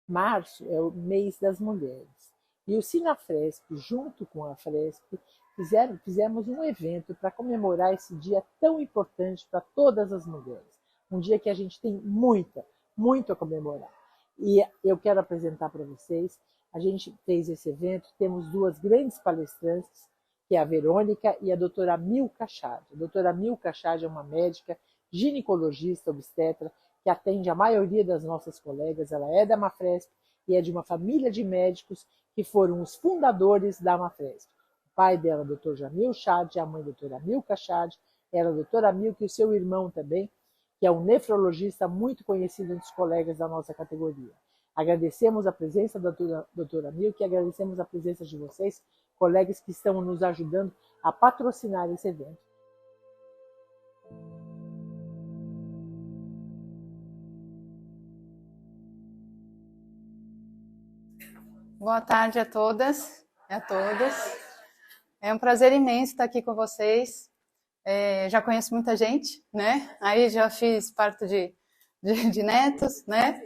Março é o mês das mulheres. E o Sinafresp, junto com a Fresp, fizemos um evento para comemorar esse dia tão importante para todas as mulheres. Um dia que a gente tem muito a comemorar. E eu quero apresentar para vocês, a gente fez esse evento, temos duas grandes palestrantes, que é a Verônica e a doutora Milka Chad. A doutora Milka Chad é uma médica ginecologista, obstetra, que atende a maioria das nossas colegas. Ela é da Mafresp e é de uma família de médicos que foram os fundadores da Mafresp. O pai dela, doutor Jamil Chad, a mãe, doutora Milka Chad, ela, doutora Milka, e o seu irmão também, que é um nefrologista muito conhecido entre os colegas da nossa categoria. Agradecemos a presença da doutora Milka e agradecemos a presença de vocês, colegas que estão nos ajudando a patrocinar esse evento. Boa tarde a todas e a todos. É um prazer imenso estar aqui com vocês. Já conheço muita gente, né? Aí já fiz parto de netos, né?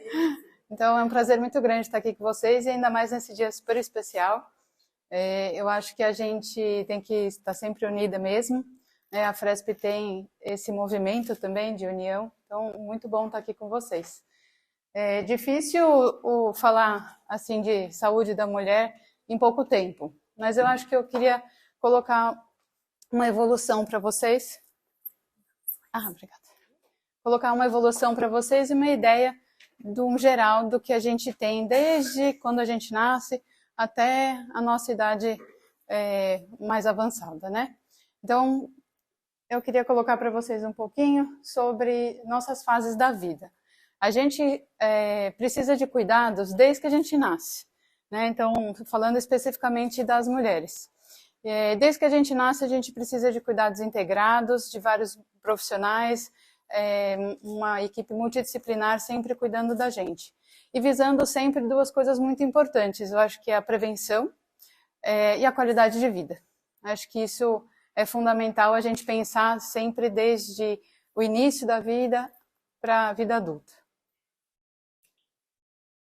Então é um prazer muito grande estar aqui com vocês e ainda mais nesse dia super especial. Eu acho que a gente tem que estar sempre unida mesmo. A Fresp tem esse movimento também de união, então muito bom estar aqui com vocês. É difícil falar assim de saúde da mulher em pouco tempo, mas eu acho que eu queria colocar uma evolução para vocês. Obrigada. Colocar uma evolução para vocês e uma ideia do geral do que a gente tem desde quando a gente nasce até a nossa idade mais avançada, né? Então, eu queria colocar para vocês um pouquinho sobre nossas fases da vida. A gente precisa de cuidados desde que a gente nasce, né? Então, falando especificamente das mulheres. Desde que a gente nasce, a gente precisa de cuidados integrados, de vários profissionais, uma equipe multidisciplinar sempre cuidando da gente. E visando sempre duas coisas muito importantes. Eu acho que é a prevenção e a qualidade de vida. Acho que isso é fundamental a gente pensar sempre desde o início da vida para a vida adulta.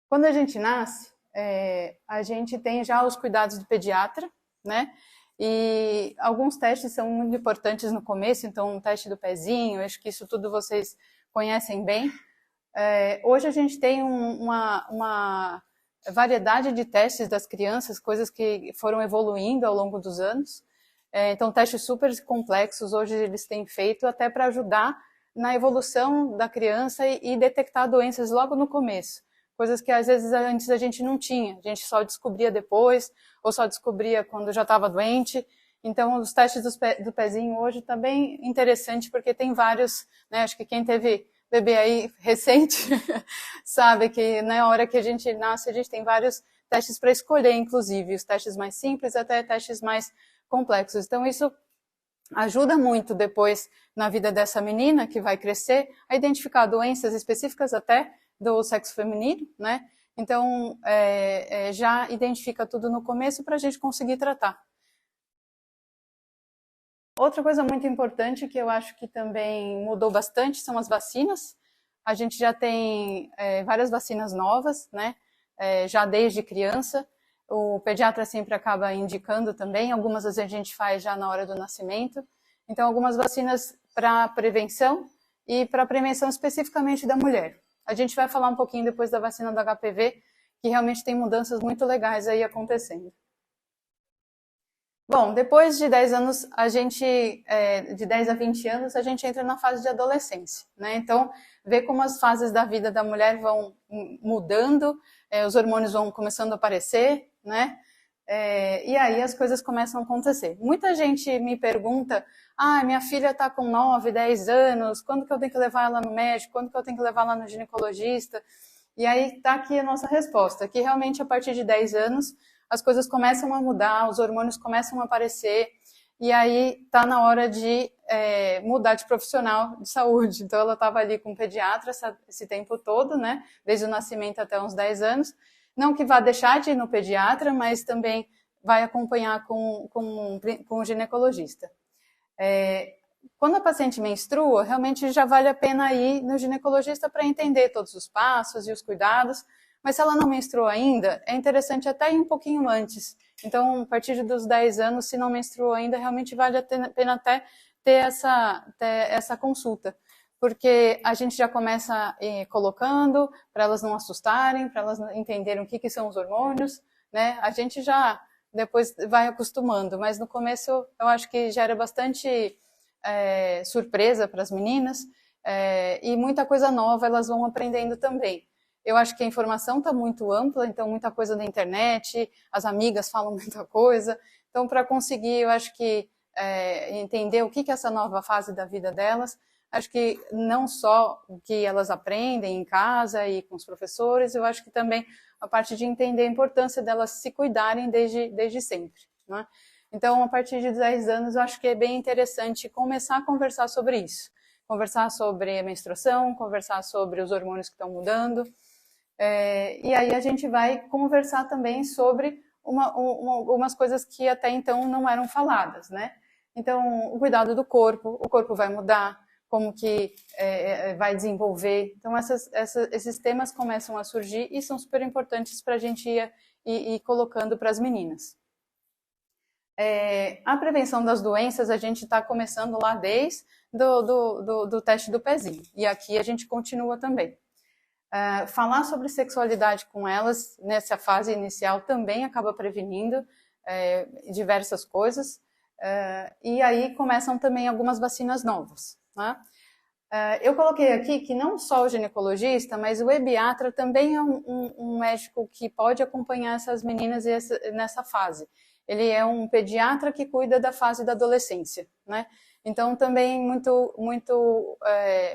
Quando a gente nasce, a gente tem já os cuidados do pediatra, né? E alguns testes são muito importantes no começo, então o teste do pezinho, acho que isso tudo vocês conhecem bem. Hoje a gente tem uma variedade de testes das crianças, coisas que foram evoluindo ao longo dos anos. Então testes super complexos, hoje eles têm feito até para ajudar na evolução da criança e detectar doenças logo no começo. Coisas que às vezes antes a gente não tinha, a gente só descobria depois, ou só descobria quando já estava doente. Então, os testes do pezinho hoje tá bem interessante, porque tem vários, né? Acho que quem teve bebê aí recente sabe que na hora que a gente nasce, a gente tem vários testes para escolher, inclusive, os testes mais simples até testes mais complexos. Então, isso ajuda muito depois na vida dessa menina que vai crescer a identificar doenças específicas até do sexo feminino, né? Então, já identifica tudo no começo para a gente conseguir tratar. Outra coisa muito importante que eu acho que também mudou bastante são as vacinas. A gente já tem várias vacinas novas, né? Já desde criança. O pediatra sempre acaba indicando também. Algumas vezes a gente faz já na hora do nascimento. Então, algumas vacinas para prevenção e para prevenção especificamente da mulher. A gente vai falar um pouquinho depois da vacina do HPV, que realmente tem mudanças muito legais aí acontecendo. Bom, depois de 10 anos, de 10 a 20 anos, a gente entra na fase de adolescência, né? Então, vê como as fases da vida da mulher vão mudando, os hormônios vão começando a aparecer, né? E aí as coisas começam a acontecer. Muita gente me pergunta, minha filha está com 9, 10 anos, quando que eu tenho que levar ela no médico, quando que eu tenho que levar ela no ginecologista? E aí está aqui a nossa resposta, que realmente a partir de 10 anos as coisas começam a mudar, os hormônios começam a aparecer, e aí está na hora de mudar de profissional de saúde. Então ela estava ali com o pediatra esse tempo todo, né? Desde o nascimento até uns 10 anos. Não que vá deixar de ir no pediatra, mas também vai acompanhar com o ginecologista. Quando a paciente menstrua, realmente já vale a pena ir no ginecologista para entender todos os passos e os cuidados, Mas se ela não menstruou ainda, é interessante até ir um pouquinho antes. Então, a partir dos 10 anos, se não menstruou ainda, realmente vale a pena até ter essa consulta. Porque a gente já começa colocando, para elas não assustarem, para elas entenderem o que são os hormônios, né? A gente já depois vai acostumando, mas no começo eu acho que gera bastante surpresa para as meninas, e muita coisa nova elas vão aprendendo também. Eu acho que a informação está muito ampla, então muita coisa na internet, as amigas falam muita coisa, então para conseguir, eu acho que entender o que é essa nova fase da vida delas, acho que não só o que elas aprendem em casa e com os professores, eu acho que também a parte de entender a importância delas se cuidarem desde sempre, né? Então, a partir de 10 anos, eu acho que é bem interessante começar a conversar sobre isso. Conversar sobre a menstruação, conversar sobre os hormônios que estão mudando. E aí a gente vai conversar também sobre algumas coisas que até então não eram faladas, né? Então, o cuidado do corpo, o corpo vai mudar, como que vai desenvolver. Então, esses temas começam a surgir e são super importantes para a gente ir colocando para as meninas. A prevenção das doenças, a gente está começando lá desde do teste do pezinho. E aqui a gente continua também. Falar sobre sexualidade com elas, nessa fase inicial, também acaba prevenindo diversas coisas. E aí começam também algumas vacinas novas, né? Eu coloquei aqui que não só o ginecologista, mas o ebiatra também é um médico que pode acompanhar essas meninas nessa fase. Ele é um pediatra que cuida da fase da adolescência, né? Então também muito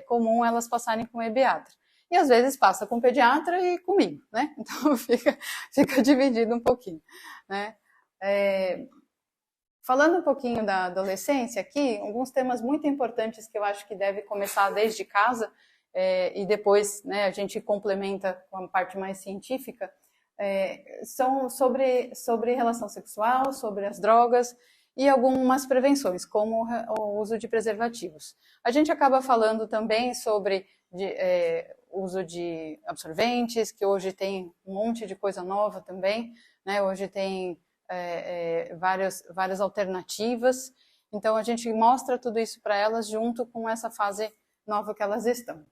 comum elas passarem com o ebiatra. E às vezes passa com o pediatra e comigo, né? Então fica dividido um pouquinho, né? Falando um pouquinho da adolescência aqui, alguns temas muito importantes que eu acho que deve começar desde casa, e depois, né, a gente complementa com a parte mais científica, são sobre relação sexual, sobre as drogas e algumas prevenções, como o uso de preservativos. A gente acaba falando também sobre uso de absorventes, que hoje tem um monte de coisa nova também, né? Hoje tem várias alternativas. Então, a gente mostra tudo isso para elas junto com essa fase nova que elas estão.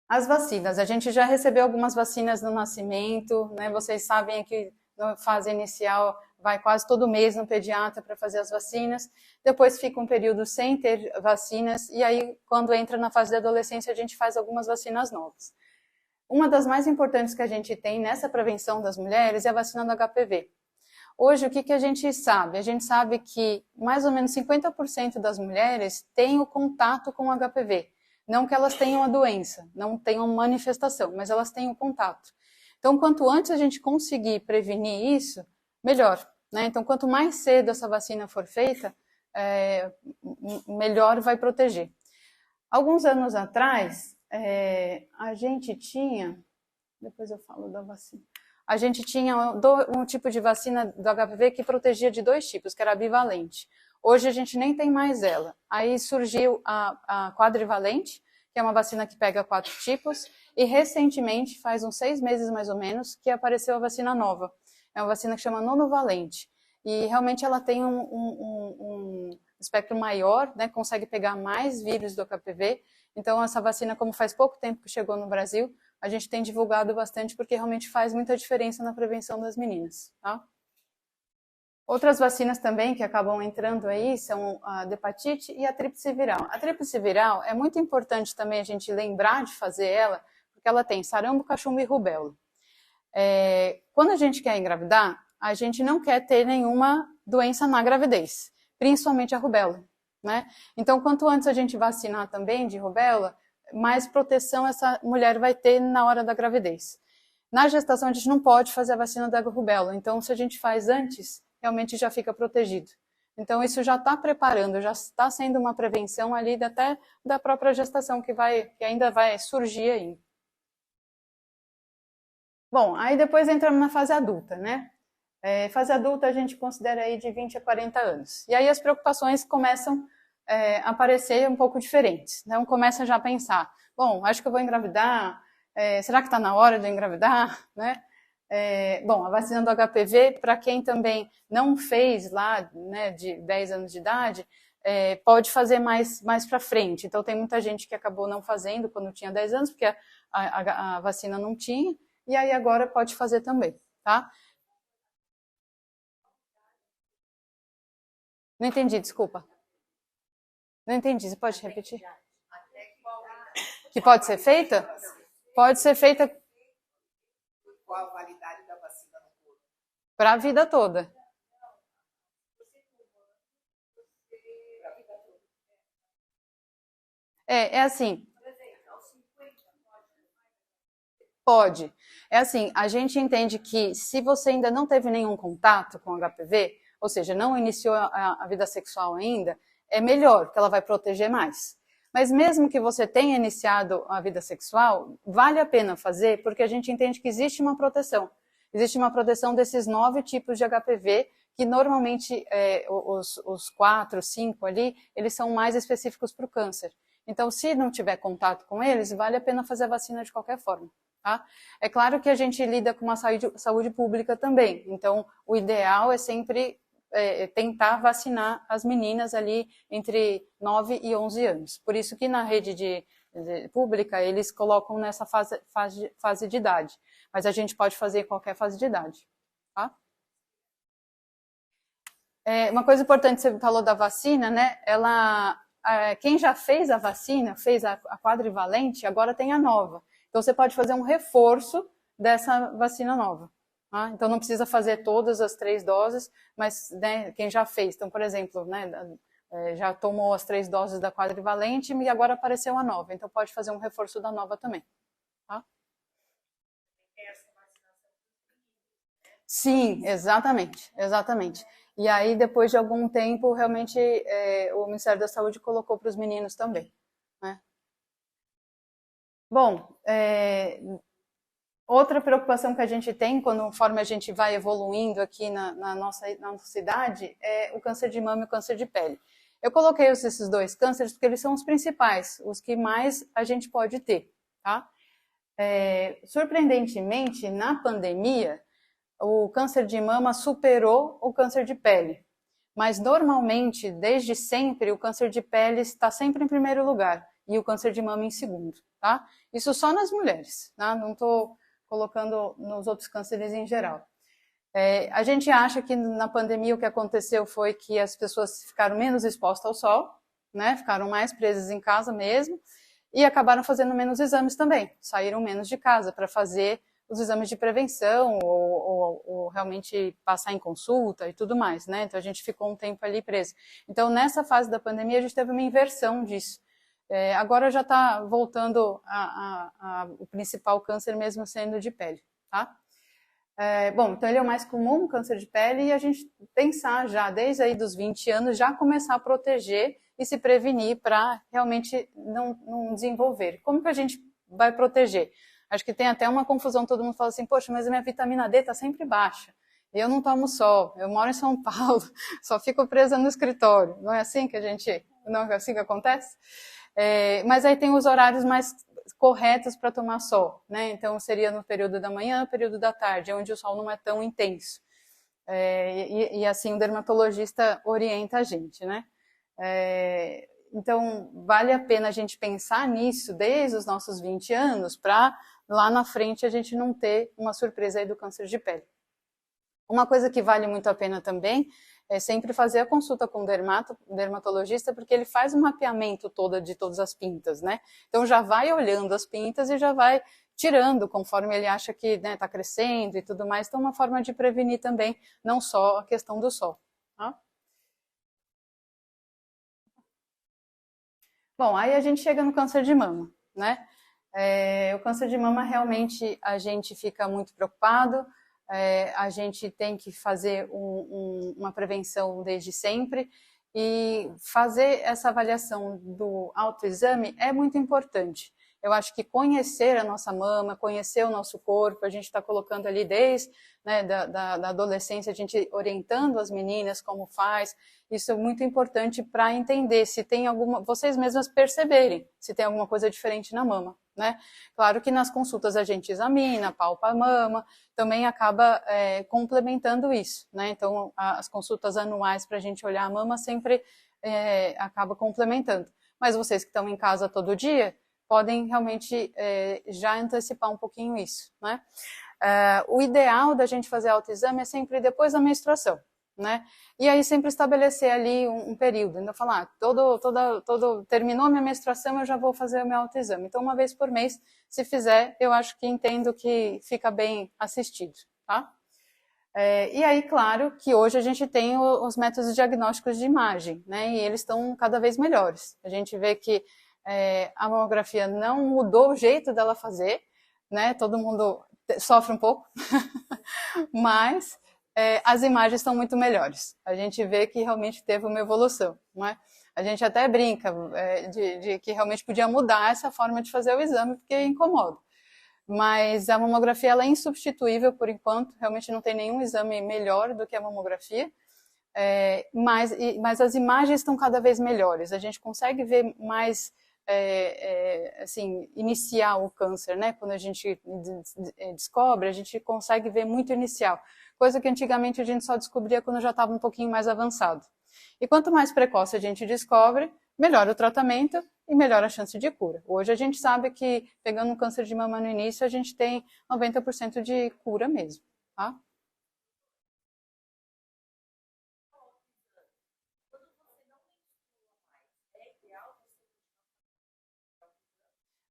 As vacinas. A gente já recebeu algumas vacinas no nascimento, né? Vocês sabem que na fase inicial vai quase todo mês no pediatra para fazer as vacinas. Depois fica um período sem ter vacinas. E aí, quando entra na fase da adolescência, a gente faz algumas vacinas novas. Uma das mais importantes que a gente tem nessa prevenção das mulheres é a vacina do HPV. Hoje, o que a gente sabe? A gente sabe que mais ou menos 50% das mulheres têm o contato com o HPV. Não que elas tenham a doença, não tenham manifestação, mas elas têm o contato. Então, quanto antes a gente conseguir prevenir isso, melhor, né? Então, quanto mais cedo essa vacina for feita, melhor vai proteger. Alguns anos atrás, a gente tinha, depois eu falo da vacina, a gente tinha um tipo de vacina do HPV que protegia de 2 tipos, que era a bivalente. Hoje a gente nem tem mais ela. Aí surgiu a quadrivalente, que é uma vacina que pega 4 tipos, e recentemente, faz uns 6 meses mais ou menos, que apareceu a vacina nova. É uma vacina que chama nonovalente. E realmente ela tem um espectro maior, né, consegue pegar mais vírus do HPV. Então, essa vacina, como faz pouco tempo que chegou no Brasil, a gente tem divulgado bastante porque realmente faz muita diferença na prevenção das meninas, tá? Outras vacinas também que acabam entrando aí são a de hepatite e a tríplice viral. A tríplice viral é muito importante também a gente lembrar de fazer ela, porque ela tem sarampo, cachumba e rubéola. Quando a gente quer engravidar, a gente não quer ter nenhuma doença na gravidez, principalmente a rubéola, né? Então, quanto antes a gente vacinar também de rubéola, mais proteção essa mulher vai ter na hora da gravidez. Na gestação, a gente não pode fazer a vacina da rubéola, então se a gente faz antes, realmente já fica protegido. Então, isso já está preparando, já está sendo uma prevenção ali até da própria gestação que ainda vai surgir aí. Bom, aí depois entramos na fase adulta, né? Fase adulta a gente considera aí de 20 a 40 anos. E aí as preocupações começam a aparecer um pouco diferentes. Então começa já a pensar, bom, acho que eu vou engravidar, Será que está na hora de engravidar, né? Bom, a vacina do HPV, para quem também não fez lá, né, de 10 anos de idade, pode fazer mais para frente. Então, tem muita gente que acabou não fazendo quando tinha 10 anos, porque a vacina não tinha, e aí agora pode fazer também, tá? Não entendi, desculpa. Não entendi, você pode repetir? Que pode ser feita? Pode ser feita. Qual a validade da vacina no corpo? Para a vida toda. É assim. Pode. É assim, a gente entende que se você ainda não teve nenhum contato com HPV, ou seja, não iniciou a vida sexual ainda, é melhor, porque ela vai proteger mais. Mas mesmo que você tenha iniciado a vida sexual, vale a pena fazer, porque a gente entende que existe uma proteção. Existe uma proteção desses 9 tipos de HPV, que normalmente os 4, 5 ali, eles são mais específicos para o câncer. Então, se não tiver contato com eles, vale a pena fazer a vacina de qualquer forma. Tá? É claro que a gente lida com uma saúde pública também, então o ideal é sempre tentar vacinar as meninas ali entre 9 e 11 anos. Por isso que na rede pública eles colocam nessa fase de idade, mas a gente pode fazer em qualquer fase de idade. Tá? Uma coisa importante, você falou da vacina, né? Quem já fez a vacina, fez a quadrivalente, agora tem a nova. Então, você pode fazer um reforço dessa vacina nova. Tá? Então, não precisa fazer todas as 3 doses, mas né, quem já fez. Então, por exemplo, né, já tomou as 3 doses da quadrivalente e agora apareceu a nova. Então, pode fazer um reforço da nova também. Tá? Sim, exatamente, exatamente. E aí, depois de algum tempo, realmente, o Ministério da Saúde colocou para os meninos também. Né? Bom, outra preocupação que a gente tem, conforme a gente vai evoluindo aqui na nossa cidade, é o câncer de mama e o câncer de pele. Eu coloquei esses 2 cânceres porque eles são os principais, os que mais a gente pode ter. Tá? Surpreendentemente, na pandemia, o câncer de mama superou o câncer de pele. Mas, normalmente, desde sempre, o câncer de pele está sempre em primeiro lugar e o câncer de mama em segundo. Tá? Isso só nas mulheres, tá? Não estou colocando nos outros cânceres em geral. A gente acha que na pandemia o que aconteceu foi que as pessoas ficaram menos expostas ao sol, né? Ficaram mais presas em casa mesmo e acabaram fazendo menos exames também, saíram menos de casa para fazer os exames de prevenção ou realmente passar em consulta e tudo mais, né? Então a gente ficou um tempo ali preso. Então nessa fase da pandemia a gente teve uma inversão disso. Agora já está voltando o principal câncer mesmo sendo de pele, tá? Bom, então ele é o mais comum, câncer de pele, e a gente pensar já, desde aí dos 20 anos, já começar a proteger e se prevenir para realmente não desenvolver. Como que a gente vai proteger? Acho que tem até uma confusão, todo mundo fala assim, poxa, mas a minha vitamina D está sempre baixa. Eu não tomo sol, eu moro em São Paulo, só fico presa no escritório. Não é assim que não é assim que acontece? Mas aí tem os horários mais corretos para tomar sol, né? Então seria no período da manhã, no período da tarde, onde o sol não é tão intenso. E assim o dermatologista orienta a gente, né? Então vale a pena a gente pensar nisso desde os nossos 20 anos para lá na frente a gente não ter uma surpresa aí do câncer de pele. Uma coisa que vale muito a pena também é sempre fazer a consulta com o dermatologista, porque ele faz um mapeamento de todas as pintas, né? Então já vai olhando as pintas e já vai tirando conforme ele acha que está crescendo e tudo mais. Então, uma forma de prevenir também, não só a questão do sol. Tá? Bom, aí a gente chega no câncer de mama, né? O câncer de mama realmente a gente fica muito preocupado. A gente tem que fazer uma prevenção desde sempre e fazer essa avaliação do autoexame é muito importante. Eu acho que conhecer a nossa mama, conhecer o nosso corpo, a gente está colocando ali desde da adolescência, a gente orientando as meninas como faz, isso é muito importante para entender se tem vocês mesmas perceberem se tem alguma coisa diferente na mama, né? Claro que nas consultas a gente examina, palpa a mama, também acaba complementando isso, né? Então, as consultas anuais para a gente olhar a mama sempre acaba complementando. Mas vocês que estão em casa todo dia, podem realmente já antecipar um pouquinho isso, né? O ideal da gente fazer autoexame é sempre depois da menstruação, né? E aí sempre estabelecer ali um período. Então falar, terminou a minha menstruação, eu já vou fazer o meu autoexame. Então uma vez por mês, se fizer, eu acho que entendo que fica bem assistido, tá? E aí, claro, que hoje a gente tem os métodos diagnósticos de imagem, né? E eles estão cada vez melhores. A gente vê que a mamografia não mudou o jeito dela fazer, né? Todo mundo sofre um pouco, mas as imagens estão muito melhores. A gente vê que realmente teve uma evolução, não é? A gente até brinca de que realmente podia mudar essa forma de fazer o exame, porque incomoda. Mas a mamografia ela é insubstituível por enquanto, realmente não tem nenhum exame melhor do que a mamografia, mas as imagens estão cada vez melhores, a gente consegue ver mais, assim, iniciar o câncer, né? Quando a gente descobre, a gente consegue ver muito inicial, coisa que antigamente a gente só descobria quando já estava um pouquinho mais avançado. E quanto mais precoce a gente descobre, melhor o tratamento e melhor a chance de cura. Hoje a gente sabe que, pegando um câncer de mama no início, a gente tem 90% de cura mesmo, tá?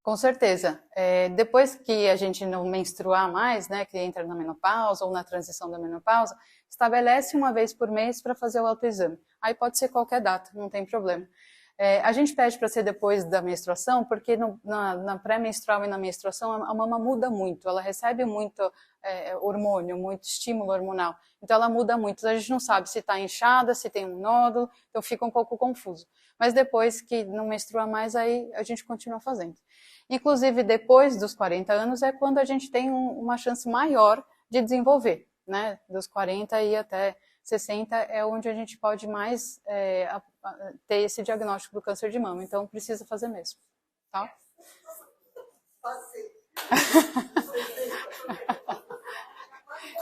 Com certeza. Depois que a gente não menstruar mais, né, que entra na menopausa ou na transição da menopausa, estabelece uma vez por mês para fazer o autoexame. Aí pode ser qualquer data, não tem problema. A gente pede para ser depois da menstruação, porque na pré-menstrual e na menstruação a mama muda muito, ela recebe muito hormônio, muito estímulo hormonal, então ela muda muito, a gente não sabe se está inchada, se tem um nódulo, então fica um pouco confuso. Mas depois que não menstrua mais, aí a gente continua fazendo. Inclusive, depois dos 40 anos é quando a gente tem uma chance maior de desenvolver, né? Dos 40 e até 60 é onde a gente pode mais ter esse diagnóstico do câncer de mama. Então, precisa fazer mesmo, tá?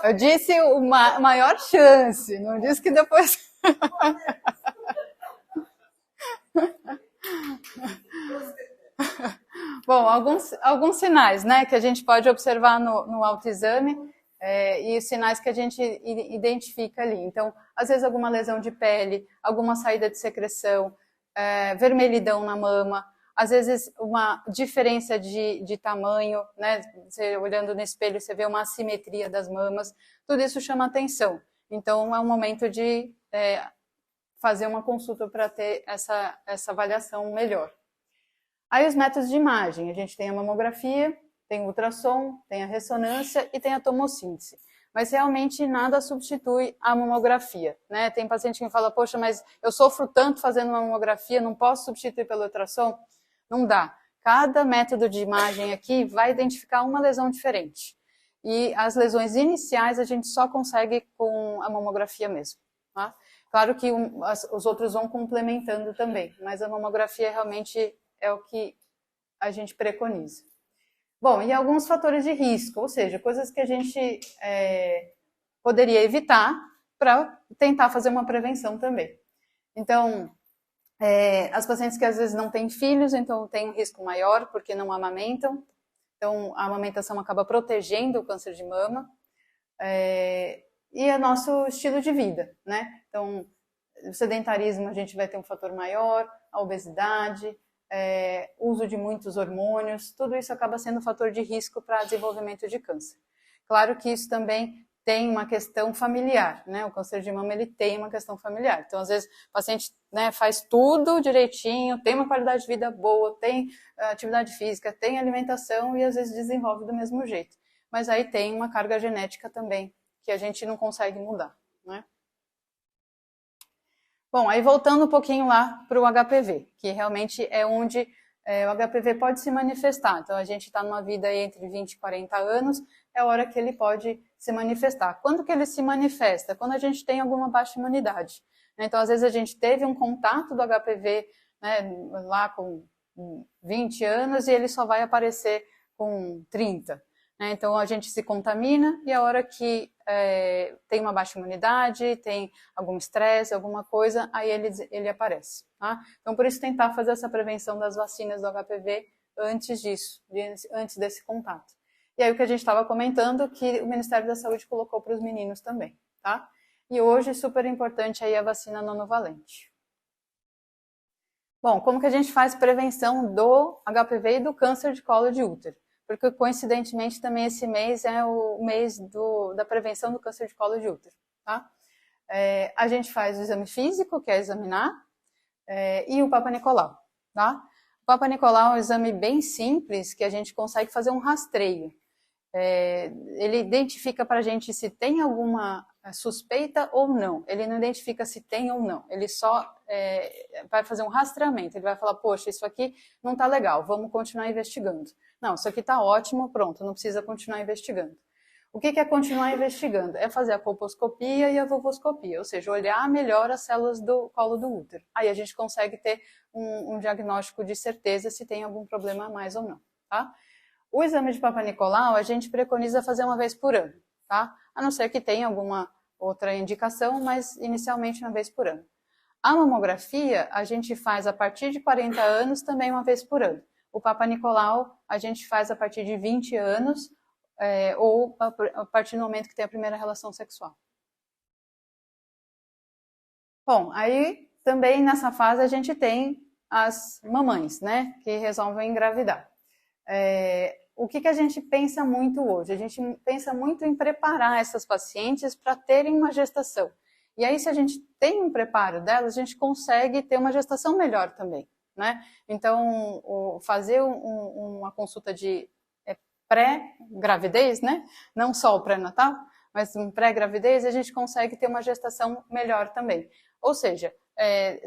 Eu disse uma maior chance, não disse que depois... Bom, alguns sinais, né, que a gente pode observar no autoexame e os sinais que a gente identifica ali. Então, às vezes alguma lesão de pele, alguma saída de secreção, vermelhidão na mama, às vezes uma diferença de tamanho, né, você olhando no espelho você vê uma assimetria das mamas, tudo isso chama atenção. Então, é um momento de fazer uma consulta para ter essa avaliação melhor. Aí os métodos de imagem, a gente tem a mamografia, tem o ultrassom, tem a ressonância e tem a tomossíntese. Mas realmente nada substitui a mamografia, né? Tem paciente que fala, poxa, mas eu sofro tanto fazendo uma mamografia, não posso substituir pelo ultrassom? Não dá. Cada método de imagem aqui vai identificar uma lesão diferente. E as lesões iniciais a gente só consegue com a mamografia mesmo, tá? Claro que os outros vão complementando também, mas a mamografia realmente é o que a gente preconiza. Bom, e alguns fatores de risco, ou seja, coisas que a gente poderia evitar para tentar fazer uma prevenção também. Então, as pacientes que às vezes não têm filhos, então tem um risco maior porque não amamentam, então a amamentação acaba protegendo o câncer de mama, e é nosso estilo de vida, né? Então, o sedentarismo a gente vai ter um fator maior, a obesidade, uso de muitos hormônios, tudo isso acaba sendo um fator de risco para desenvolvimento de câncer. Claro que isso também tem uma questão familiar, né? O câncer de mama ele tem uma questão familiar. Então, às vezes, o paciente, né, faz tudo direitinho, tem uma qualidade de vida boa, tem atividade física, tem alimentação e às vezes desenvolve do mesmo jeito. Mas aí tem uma carga genética também, que a gente não consegue mudar, né? Bom, aí voltando um pouquinho lá para o HPV, que realmente é onde o HPV pode se manifestar. Então, a gente está numa vida aí entre 20 e 40 anos, é a hora que ele pode se manifestar. Quando que ele se manifesta? Quando a gente tem alguma baixa imunidade. Então, às vezes a gente teve um contato do HPV, né, lá com 20 anos e ele só vai aparecer com 30. Né? Então, a gente se contamina e a hora que tem uma baixa imunidade, tem algum estresse, alguma coisa, aí ele aparece. Tá? Então, por isso, tentar fazer essa prevenção das vacinas do HPV antes disso, antes desse contato. E aí, o que a gente estava comentando, que o Ministério da Saúde colocou para os meninos também. Tá? E hoje, super importante aí a vacina nonovalente. Bom, como que a gente faz prevenção do HPV e do câncer de colo de útero? Porque, coincidentemente, também esse mês é o mês da prevenção do câncer de colo de útero, tá? A gente faz o exame físico, que é examinar, e o Papa Nicolau, tá? O Papa Nicolau é um exame bem simples, que a gente consegue fazer um rastreio. Ele identifica para a gente se tem alguma suspeita ou não. Ele não identifica se tem ou não. Ele só vai fazer um rastreamento. Ele vai falar, poxa, isso aqui não está legal, vamos continuar investigando. Não, isso aqui está ótimo, pronto, não precisa continuar investigando. O que é continuar investigando? É fazer a colposcopia e a vulvoscopia, ou seja, olhar melhor as células do colo do útero. Aí a gente consegue ter um diagnóstico de certeza se tem algum problema a mais ou não, tá? O exame de Papa Nicolau a gente preconiza fazer uma vez por ano, tá? A não ser que tenha alguma outra indicação, mas inicialmente uma vez por ano. A mamografia a gente faz a partir de 40 anos também uma vez por ano. O Papa Nicolau a gente faz a partir de 20 anos ou a partir do momento que tem a primeira relação sexual. Bom, aí também nessa fase a gente tem as mamães, né, que resolvem engravidar. O que a gente pensa muito hoje? A gente pensa muito em preparar essas pacientes para terem uma gestação. E aí, se a gente tem um preparo delas, a gente consegue ter uma gestação melhor também, né? Então, fazer uma consulta de pré-gravidez, né? Não só o pré-natal, mas um pré-gravidez, a gente consegue ter uma gestação melhor também. Ou seja,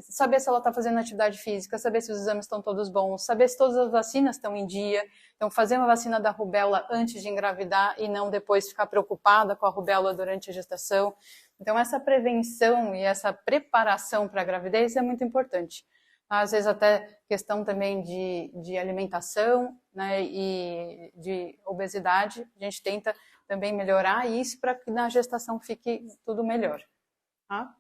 saber se ela está fazendo atividade física, saber se os exames estão todos bons, saber se todas as vacinas estão em dia. Então, fazer uma vacina da rubéola antes de engravidar e não depois ficar preocupada com a rubéola durante a gestação. Então, essa prevenção e essa preparação para a gravidez é muito importante. Às vezes até questão também de alimentação, né, e de obesidade. A gente tenta também melhorar isso para que na gestação fique tudo melhor. Tá?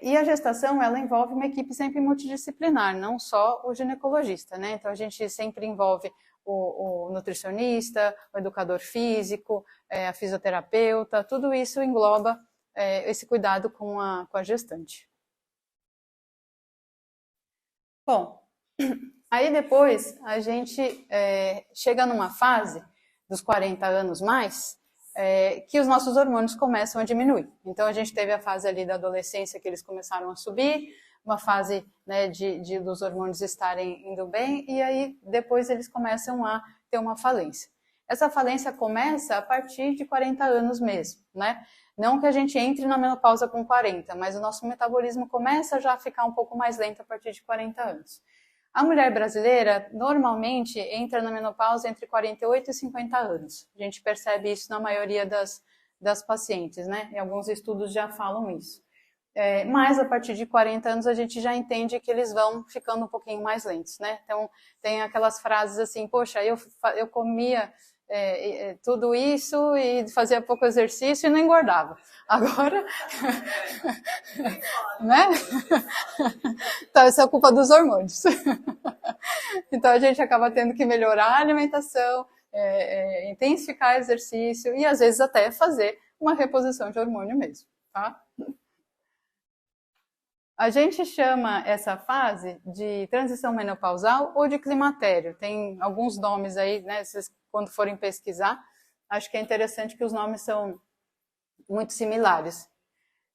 E a gestação, ela envolve uma equipe sempre multidisciplinar, não só o ginecologista, né? Então, a gente sempre envolve o nutricionista, o educador físico, a fisioterapeuta, tudo isso engloba esse cuidado com a gestante. Bom, aí depois a gente chega numa fase dos 40 anos mais, que os nossos hormônios começam a diminuir. Então, a gente teve a fase ali da adolescência que eles começaram a subir, uma fase, né, dos hormônios estarem indo bem, e aí depois eles começam a ter uma falência. Essa falência começa a partir de 40 anos mesmo, né? Não que a gente entre na menopausa com 40, mas o nosso metabolismo começa já a ficar um pouco mais lento a partir de 40 anos. A mulher brasileira, normalmente, entra na menopausa entre 48 e 50 anos. A gente percebe isso na maioria das pacientes, né? E alguns estudos já falam isso. Mas, a partir de 40 anos, a gente já entende que eles vão ficando um pouquinho mais lentos, né? Então, tem aquelas frases assim, poxa, eu comia tudo isso e fazia pouco exercício e não engordava. Agora, né? Então, isso é culpa dos hormônios. Então, a gente acaba tendo que melhorar a alimentação, intensificar o exercício e, às vezes, até fazer uma reposição de hormônio mesmo, tá? A gente chama essa fase de transição menopausal ou de climatério. Tem alguns nomes aí, né? Vocês, quando forem pesquisar, acho que é interessante que os nomes são muito similares.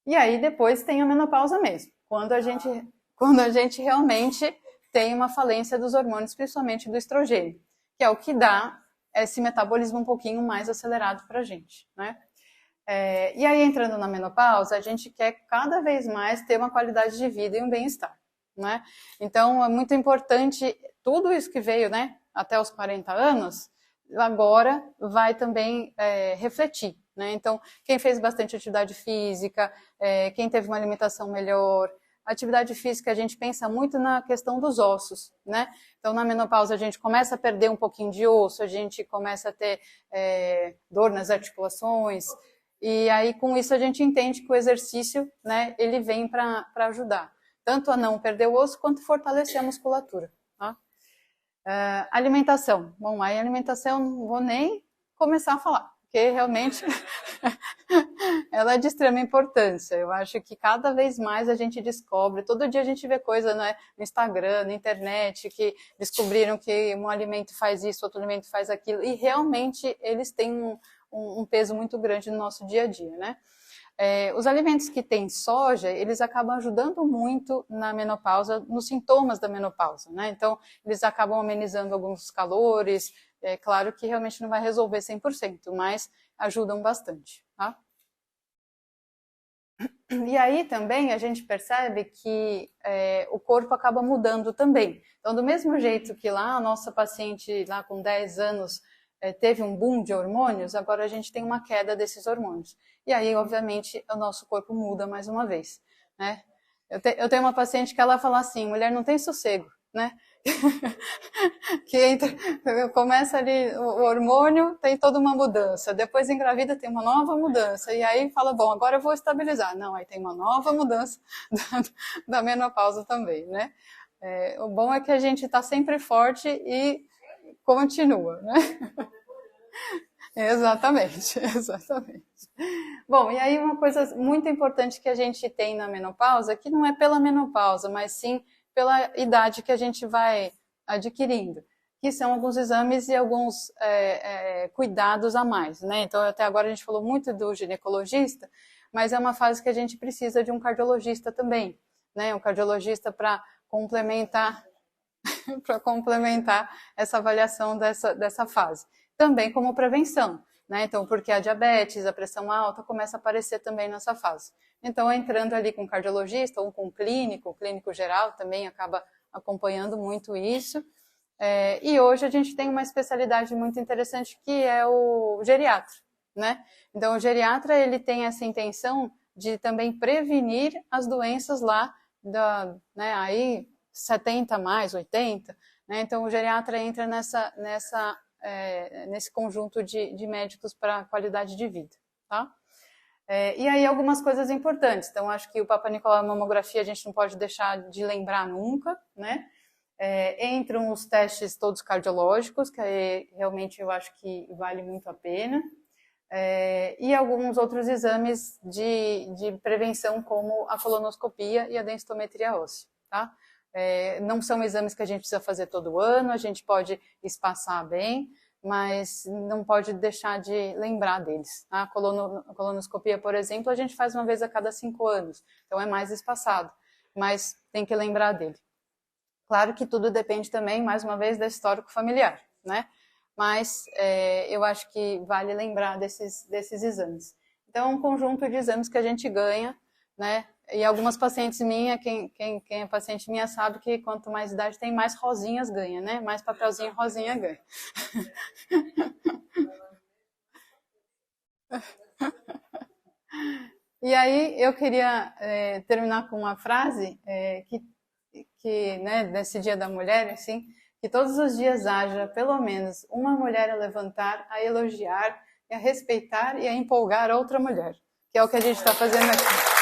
E aí depois tem a menopausa mesmo, quando a gente realmente tem uma falência dos hormônios, principalmente do estrogênio, que é o que dá esse metabolismo um pouquinho mais acelerado para a gente, né? E aí, entrando na menopausa, a gente quer cada vez mais ter uma qualidade de vida e um bem-estar, né? Então, é muito importante, tudo isso que veio, né, até os 40 anos, agora vai também refletir, né? Então, quem fez bastante atividade física, quem teve uma alimentação melhor, a atividade física, a gente pensa muito na questão dos ossos, né? Então, na menopausa, a gente começa a perder um pouquinho de osso, a gente começa a ter dor nas articulações, e aí, com isso, a gente entende que o exercício, né, ele vem para ajudar, tanto a não perder o osso, quanto fortalecer a musculatura, tá? Alimentação. Bom, aí a alimentação eu não vou nem começar a falar, porque realmente ela é de extrema importância. Eu acho que cada vez mais a gente descobre, todo dia a gente vê coisa, né, no Instagram, na internet, que descobriram que um alimento faz isso, outro alimento faz aquilo, e realmente eles têm um peso muito grande no nosso dia a dia, né? Os alimentos que têm soja, eles acabam ajudando muito na menopausa, nos sintomas da menopausa, né? Então, eles acabam amenizando alguns calores, claro que realmente não vai resolver 100%, mas ajudam bastante, tá? E aí também a gente percebe que o corpo acaba mudando também. Então, do mesmo jeito que lá a nossa paciente, lá com 10 anos, teve um boom de hormônios, agora a gente tem uma queda desses hormônios. E aí, obviamente, o nosso corpo muda mais uma vez, né? Eu tenho uma paciente que ela fala assim, mulher não tem sossego, né? Que começa ali o hormônio, tem toda uma mudança, depois engravida, tem uma nova mudança, e aí fala, bom, agora eu vou estabilizar. Não, aí tem uma nova mudança da menopausa também, né? O bom é que a gente está sempre forte e continua, né? Exatamente, exatamente. Bom, e aí uma coisa muito importante que a gente tem na menopausa, que não é pela menopausa, mas sim pela idade que a gente vai adquirindo, que são alguns exames e alguns cuidados a mais, né? Então, até agora a gente falou muito do ginecologista, mas é uma fase que a gente precisa de um cardiologista também, né? Um cardiologista para complementar essa avaliação dessa fase. Também como prevenção, né? Então, porque a diabetes, a pressão alta começa a aparecer também nessa fase. Então, entrando ali com um cardiologista ou com um clínico, o clínico geral também acaba acompanhando muito isso. E hoje a gente tem uma especialidade muito interessante que é o geriatra, né? Então, o geriatra, ele tem essa intenção de também prevenir as doenças lá, né, aí 70 mais, 80, né? Então, o geriatra entra nesse conjunto de médicos para a qualidade de vida, tá? E aí algumas coisas importantes. Então, acho que o Papa Nicolau mamografia a gente não pode deixar de lembrar nunca, né? Entram os testes todos cardiológicos, que aí, realmente eu acho que vale muito a pena. E alguns outros exames de prevenção, como a colonoscopia e a densitometria óssea, tá? Não são exames que a gente precisa fazer todo ano, a gente pode espaçar bem, mas não pode deixar de lembrar deles. A colonoscopia, por exemplo, a gente faz uma vez a cada 5 anos, então é mais espaçado, mas tem que lembrar dele. Claro que tudo depende também, mais uma vez, do histórico familiar, né? Mas eu acho que vale lembrar desses exames. Então, é um conjunto de exames que a gente ganha, né? E algumas pacientes minhas, quem é paciente minha sabe que quanto mais idade tem, mais rosinhas ganha, né? Mais papelzinho rosinha ganha. E aí eu queria terminar com uma frase que né, nesse Dia da Mulher, assim, que todos os dias haja pelo menos uma mulher a levantar, a elogiar, a respeitar e a empolgar outra mulher, que é o que a gente está fazendo aqui.